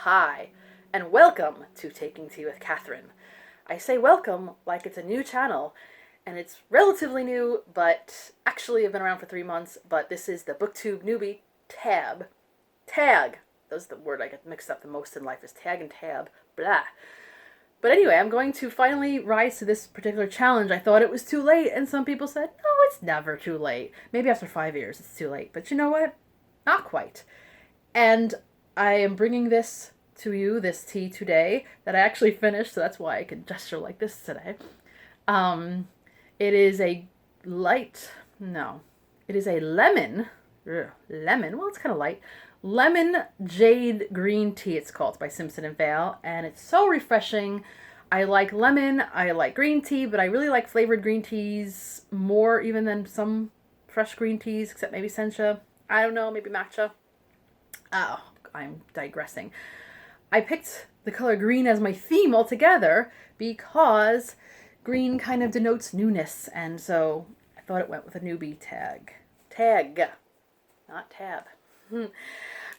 Hi, and welcome to Taking Tea with Catherine. I say welcome like it's a new channel, and it's relatively new, but actually I've been around for 3 months, but this is the Booktube Newbie Tag. That's the word I get mixed up the most in life, is tag and tab. Blah. But anyway, I'm going to finally rise to this particular challenge. I thought it was too late, and some people said, no, it's never too late. Maybe after 5 years it's too late, but you know what? Not quite. And I am bringing this to you, this tea today, that I actually finished, so that's why I could gesture like this today. It is a lemon, well, it's kind of light, lemon jade green tea, it's called, by Simpson and Vale, and it's so refreshing. I like lemon, I like green tea, but I really like flavored green teas more even than some fresh green teas, except maybe sencha. I don't know, maybe matcha. Oh, I'm digressing. I picked the color green as my theme altogether because green kind of denotes newness, and so I thought it went with a newbie tag. Tag, not tab.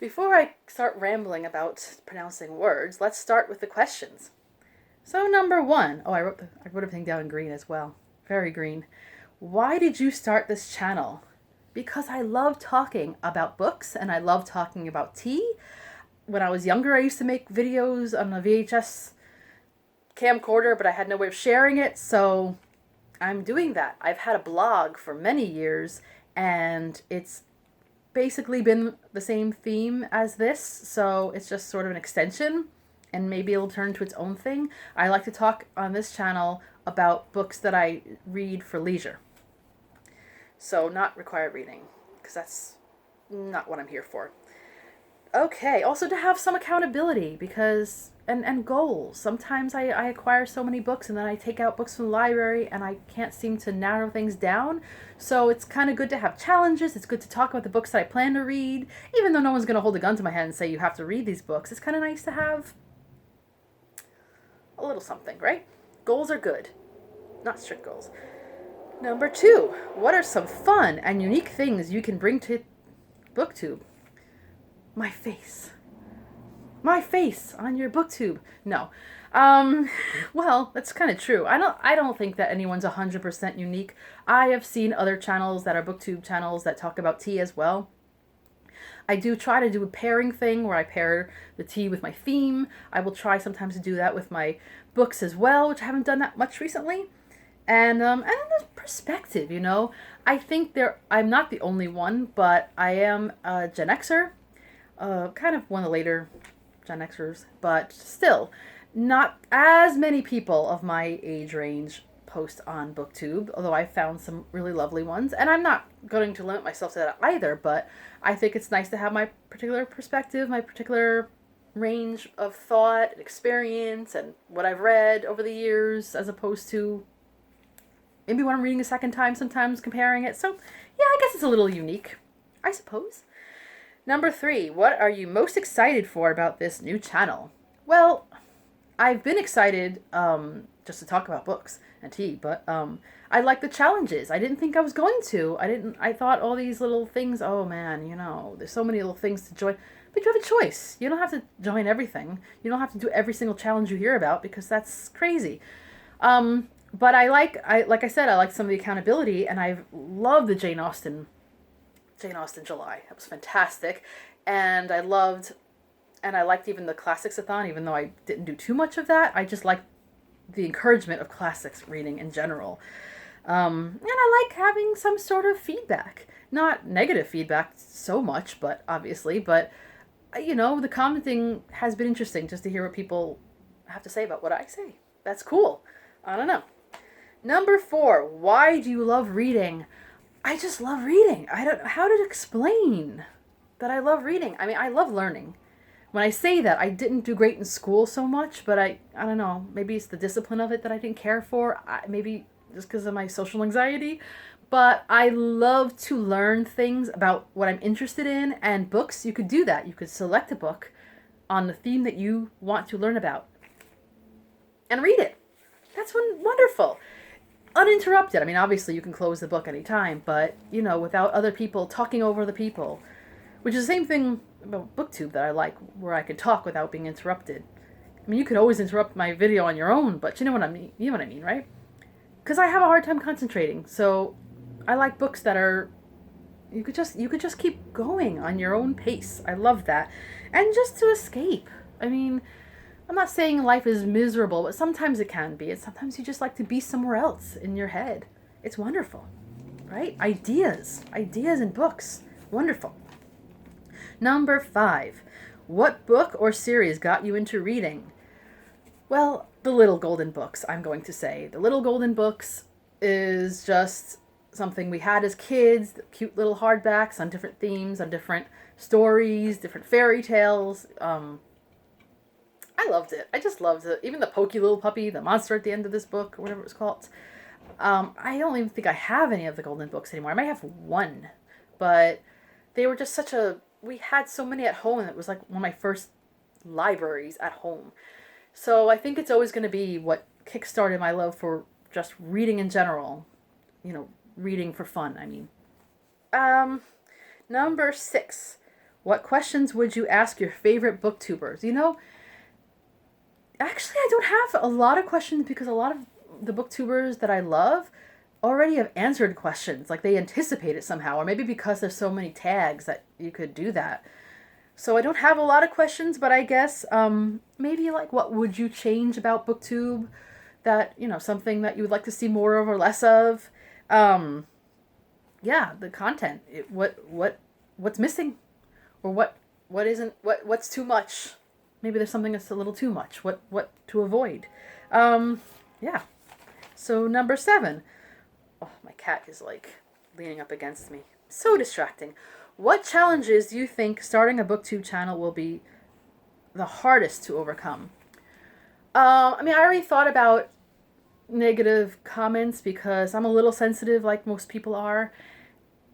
Before I start rambling about pronouncing words, let's start with the questions. So number 1, I wrote everything down in green as well. Very green. Why did you start this channel? Because I love talking about books and I love talking about tea. When I was younger, I used to make videos on a VHS camcorder, but I had no way of sharing it, so I'm doing that. I've had a blog for many years, and it's basically been the same theme as this, so it's just sort of an extension, and maybe it'll turn into its own thing. I like to talk on this channel about books that I read for leisure. So not required reading, because that's not what I'm here for. Okay, also to have some accountability, because, and goals. Sometimes I acquire so many books and then I take out books from the library and I can't seem to narrow things down. So it's kind of good to have challenges. It's good to talk about the books that I plan to read, even though no one's going to hold a gun to my head and say you have to read these books. It's kind of nice to have a little something, right? Goals are good, not strict goals. Number 2, what are some fun and unique things you can bring to Booktube? My face on your Booktube. No. Well, that's kind of true. I don't think that anyone's 100% unique. I have seen other channels that are Booktube channels that talk about tea as well. I do try to do a pairing thing where I pair the tea with my theme. I will try sometimes to do that with my books as well, which I haven't done that much recently. And then there's perspective, you know. I think I'm not the only one, but I am a Gen Xer. Kind of one of the later Gen Xers, but still, not as many people of my age range post on Booktube, although I found some really lovely ones, and I'm not going to limit myself to that either, but I think it's nice to have my particular perspective, my particular range of thought and experience, and what I've read over the years, as opposed to maybe when I'm reading a second time, sometimes comparing it. So, yeah, I guess it's a little unique, I suppose. Number 3, what are you most excited for about this new channel? Well, I've been excited just to talk about books and tea, but I like the challenges. I didn't think I was going to. I thought all these little things, oh man, you know, there's so many little things to join. But you have a choice. You don't have to join everything. You don't have to do every single challenge you hear about, because that's crazy. But like I said, I like some of the accountability, and I love the Jane Austen July. That was fantastic. And I liked even the classics-a-thon, even though I didn't do too much of that. I just liked the encouragement of classics reading in general. And I like having some sort of feedback. Not negative feedback so much, but obviously, but you know, the commenting has been interesting, just to hear what people have to say about what I say. That's cool. I don't know. Number 4, why do you love reading? I just love reading. I don't know how to explain that I love reading. I mean, I love learning. When I say that, I didn't do great in school so much, but I don't know, maybe it's the discipline of it that I didn't care for. Maybe just because of my social anxiety. But I love to learn things about what I'm interested in, and books, you could do that. You could select a book on the theme that you want to learn about and read it. That's wonderful. Uninterrupted. I mean, obviously you can close the book anytime, but, you know, without other people talking over the people, which is the same thing about Booktube that I like, where I can talk without being interrupted. I mean, you could always interrupt my video on your own, but you know what I mean. You know what I mean, right? Because I have a hard time concentrating. So I like books that are you could just keep going on your own pace. I love that, and just to escape. I mean, I'm not saying life is miserable, but sometimes it can be, and sometimes you just like to be somewhere else in your head. It's wonderful, right? Ideas in books, wonderful. Number 5, what book or series got you into reading? Well, the Little Golden Books, I'm going to say. The Little Golden Books is just something we had as kids, the cute little hardbacks on different themes, on different stories, different fairy tales. I loved it. I just loved it. Even the pokey little puppy, the monster at the end of this book, or whatever it was called. I don't even think I have any of the Golden Books anymore. I might have one, but they were just such a... We had so many at home, and it was like one of my first libraries at home. So I think it's always going to be what kickstarted my love for just reading in general. You know, reading for fun, I mean. Number 6. What questions would you ask your favorite booktubers? You know, actually, I don't have a lot of questions because a lot of the booktubers that I love already have answered questions. Like, they anticipate it somehow, or maybe because there's so many tags that you could do that. So I don't have a lot of questions, but I guess maybe like what would you change about Booktube? That, you know, something that you would like to see more of or less of. Yeah, the content. What's missing, or what's too much? Maybe there's something that's a little too much. What to avoid? Yeah. So number 7. Oh, my cat is like leaning up against me. So distracting. What challenges do you think starting a Booktube channel will be the hardest to overcome? I mean, I already thought about negative comments because I'm a little sensitive, like most people are.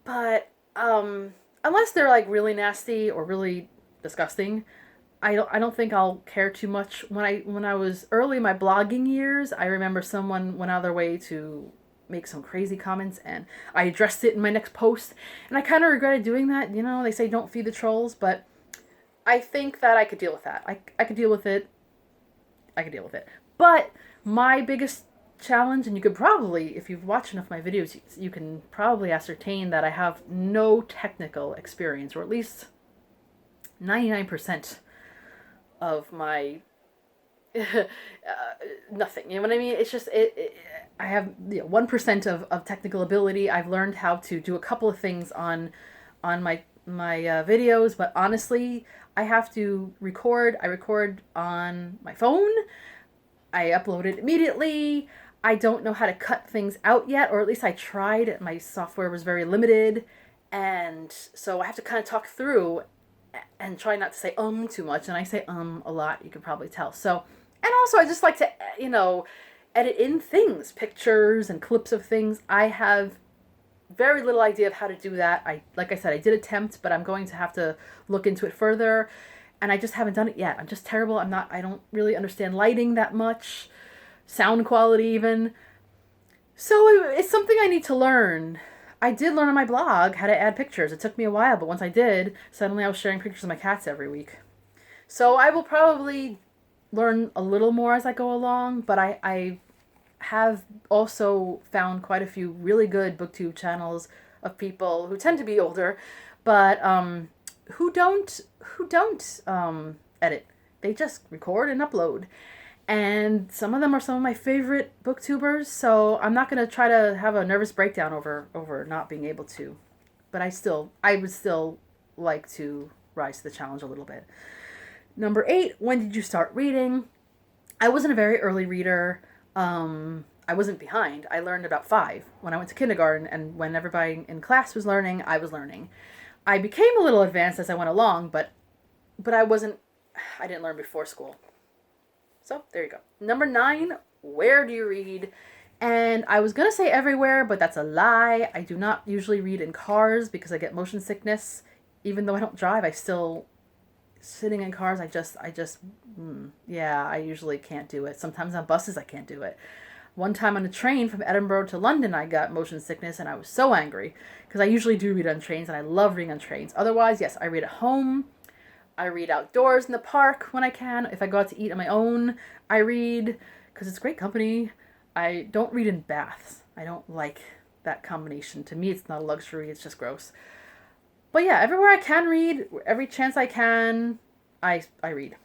But unless they're like really nasty or really disgusting, I don't think I'll care too much. When I was early in my blogging years, I remember someone went out of their way to make some crazy comments, and I addressed it in my next post, and I kind of regretted doing that. You know, they say don't feed the trolls, but I think that I could deal with that. I could deal with it. I could deal with it. But my biggest challenge, and you could probably, if you've watched enough of my videos, you can probably ascertain that I have no technical experience, or at least 99% of my nothing. You know what I mean? It's just I have 1% of technical ability. I've learned how to do a couple of things on my videos, but honestly, I have to record. I record on my phone. I upload it immediately. I don't know how to cut things out yet, or at least I tried. My software was very limited, and so I have to kind of talk through and try not to say too much, and I say a lot, you can probably tell. So, and also I just like to, you know, edit in things, pictures and clips of things. I have very little idea of how to do that. Like I said, I did attempt, but I'm going to have to look into it further, and I just haven't done it yet. I'm just terrible. I don't really understand lighting that much, sound quality even. So it's something I need to learn. I did learn on my blog how to add pictures. It took me a while, but once I did, suddenly I was sharing pictures of my cats every week. So I will probably learn a little more as I go along, but I have also found quite a few really good Booktube channels of people who tend to be older, but who don't edit. They just record and upload. And some of them are some of my favorite booktubers, so I'm not going to try to have a nervous breakdown over not being able to. But I would still like to rise to the challenge a little bit. Number 8, when did you start reading? I wasn't a very early reader. I wasn't behind. I learned about 5 when I went to kindergarten, and when everybody in class was learning, I was learning. I became a little advanced as I went along, but I didn't learn before school. So there you go. Number 9, where do you read? And I was going to say everywhere, but that's a lie. I do not usually read in cars because I get motion sickness. Even though I don't drive, sitting in cars, I usually can't do it. Sometimes on buses, I can't do it. One time on a train from Edinburgh to London, I got motion sickness, and I was so angry because I usually do read on trains, and I love reading on trains. Otherwise, yes, I read at home. I read outdoors in the park when I can. If I go out to eat on my own, I read because it's great company. I don't read in baths. I don't like that combination. To me, it's not a luxury. It's just gross. But yeah, everywhere I can read, every chance I can, I read.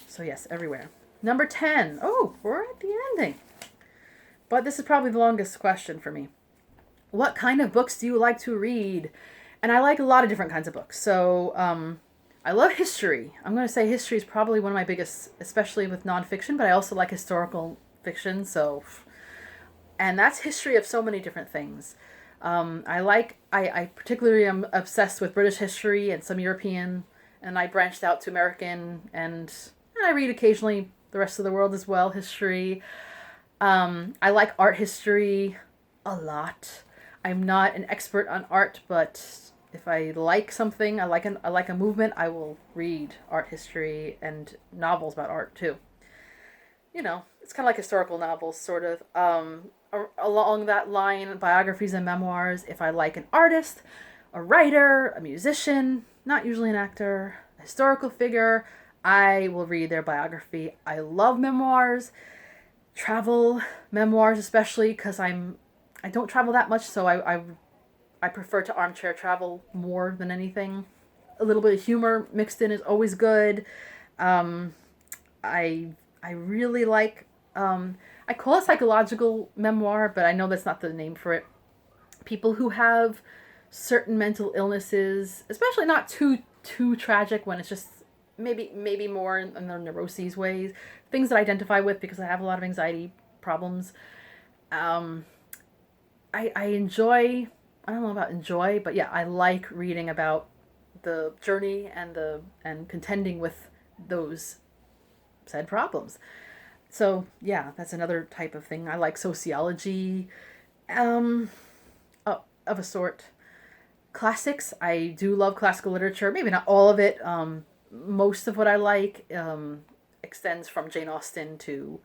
So yes, everywhere. Number 10. Oh, we're at the ending. But this is probably the longest question for me. What kind of books do you like to read? And I like a lot of different kinds of books. So I love history. I'm going to say history is probably one of my biggest, especially with nonfiction, but I also like historical fiction. So, and that's history of so many different things. I particularly am obsessed with British history and some European, and I branched out to American, and I read occasionally the rest of the world as well, history. I like art history a lot. I'm not an expert on art, but if I like something, I like a movement, I will read art history and novels about art too. You know, it's kind of like historical novels, sort of. Along that line, biographies and memoirs. If I like an artist, a writer, a musician, not usually an actor, a historical figure, I will read their biography. I love memoirs, travel memoirs, especially because I don't travel that much, so I prefer to armchair travel more than anything. A little bit of humor mixed in is always good. I really like, I call it psychological memoir, but I know that's not the name for it. People who have certain mental illnesses, especially not too tragic, when it's just maybe more in their neuroses ways, things that I identify with because I have a lot of anxiety problems. I enjoy, I don't know about enjoy, but yeah, I like reading about the journey and contending with those said problems. So yeah, that's another type of thing. I like sociology, of a sort. Classics. I do love classical literature. Maybe not all of it. Most of what I like extends from Jane Austen to,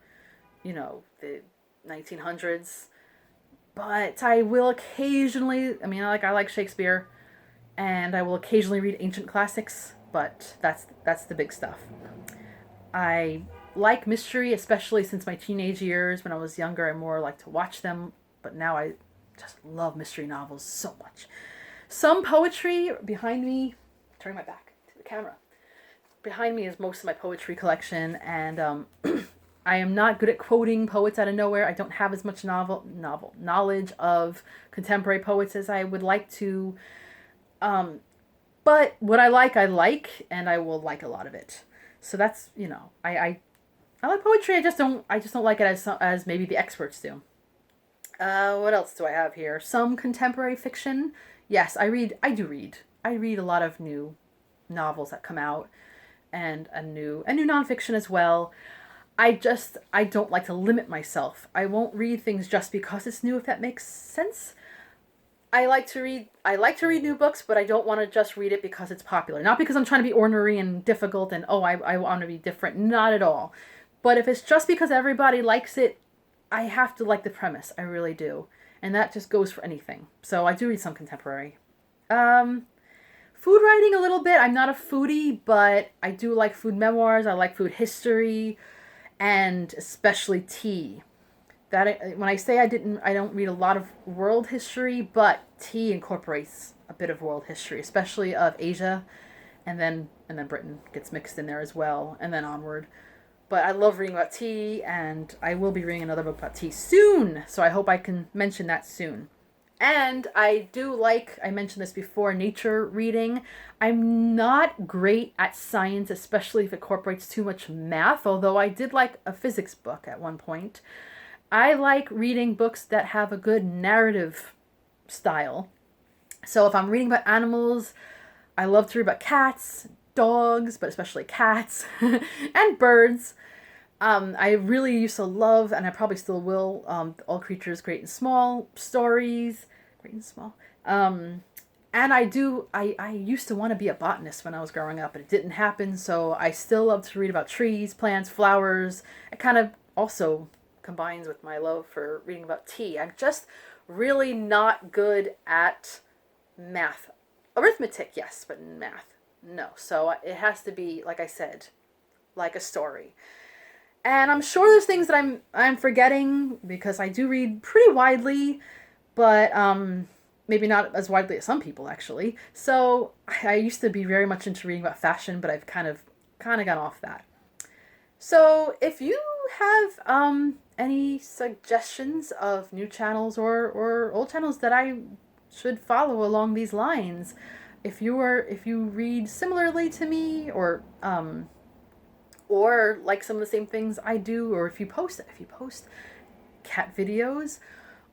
the 1900s. But I will occasionally. I mean, I like Shakespeare, and I will occasionally read ancient classics. But that's the big stuff. I like mystery, especially since my teenage years. When I was younger, I more like to watch them, but now I just love mystery novels so much. Some poetry behind me, turning my back to the camera. Behind me is most of my poetry collection, and I am not good at quoting poets out of nowhere. I don't have as much novel knowledge of contemporary poets as I would like to. But what I like, and I will like a lot of it. So that's, I like poetry. I just don't like it as maybe the experts do. What else do I have here? Some contemporary fiction. Yes, I do read. I read a lot of new novels that come out, and a new nonfiction as well. I don't like to limit myself. I won't read things just because it's new, if that makes sense. I like to read new books, but I don't want to just read it because it's popular. Not because I'm trying to be ornery and difficult and I want to be different. Not at all. But if it's just because everybody likes it, I have to like the premise. I really do. And that just goes for anything. So I do read some contemporary. Food writing a little bit. I'm not a foodie, but I do like food memoirs. I like food history, and especially tea. When I say I don't read a lot of world history, but tea incorporates a bit of world history, especially of Asia, and then Britain gets mixed in there as well, and then onward. But I love reading about tea, and I will be reading another book about tea soon, so I hope I can mention that soon. And I do like, I mentioned this before, nature reading. I'm not great at science, especially if it incorporates too much math, although I did like a physics book at one point. I like reading books that have a good narrative style. So if I'm reading about animals, I love to read about cats, dogs, but especially cats, and birds. I really used to love, and I probably still will, All Creatures Great and Small stories. Great and Small. And I used to want to be a botanist when I was growing up, but it didn't happen, so I still love to read about trees, plants, flowers. It kind of also combines with my love for reading about tea. I'm just really not good at math. Arithmetic, yes, but math. No. So it has to be, like I said, like a story. And I'm sure there's things that I'm forgetting because I do read pretty widely, but maybe not as widely as some people actually. So I used to be very much into reading about fashion, but I've kind of gone off that. So if you have any suggestions of new channels or old channels that I should follow along these lines, if you read similarly to me or like some of the same things I do, or if you post cat videos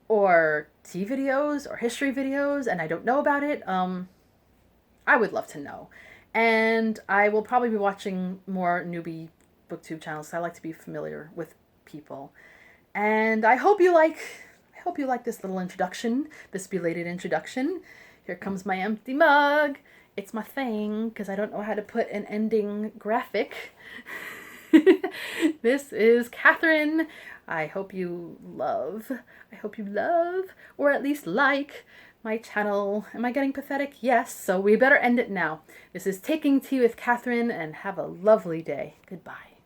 or tea videos or history videos and I don't know about it, I would love to know. And I will probably be watching more newbie booktube channels. I like to be familiar with people. And I hope you like this little introduction, this belated introduction. Here comes my empty mug. It's my thing because I don't know how to put an ending graphic. This is Catherine. I hope you love, or at least like my channel. Am I getting pathetic? Yes, so we better end it now. This is Taking Tea with Catherine, and have a lovely day. Goodbye.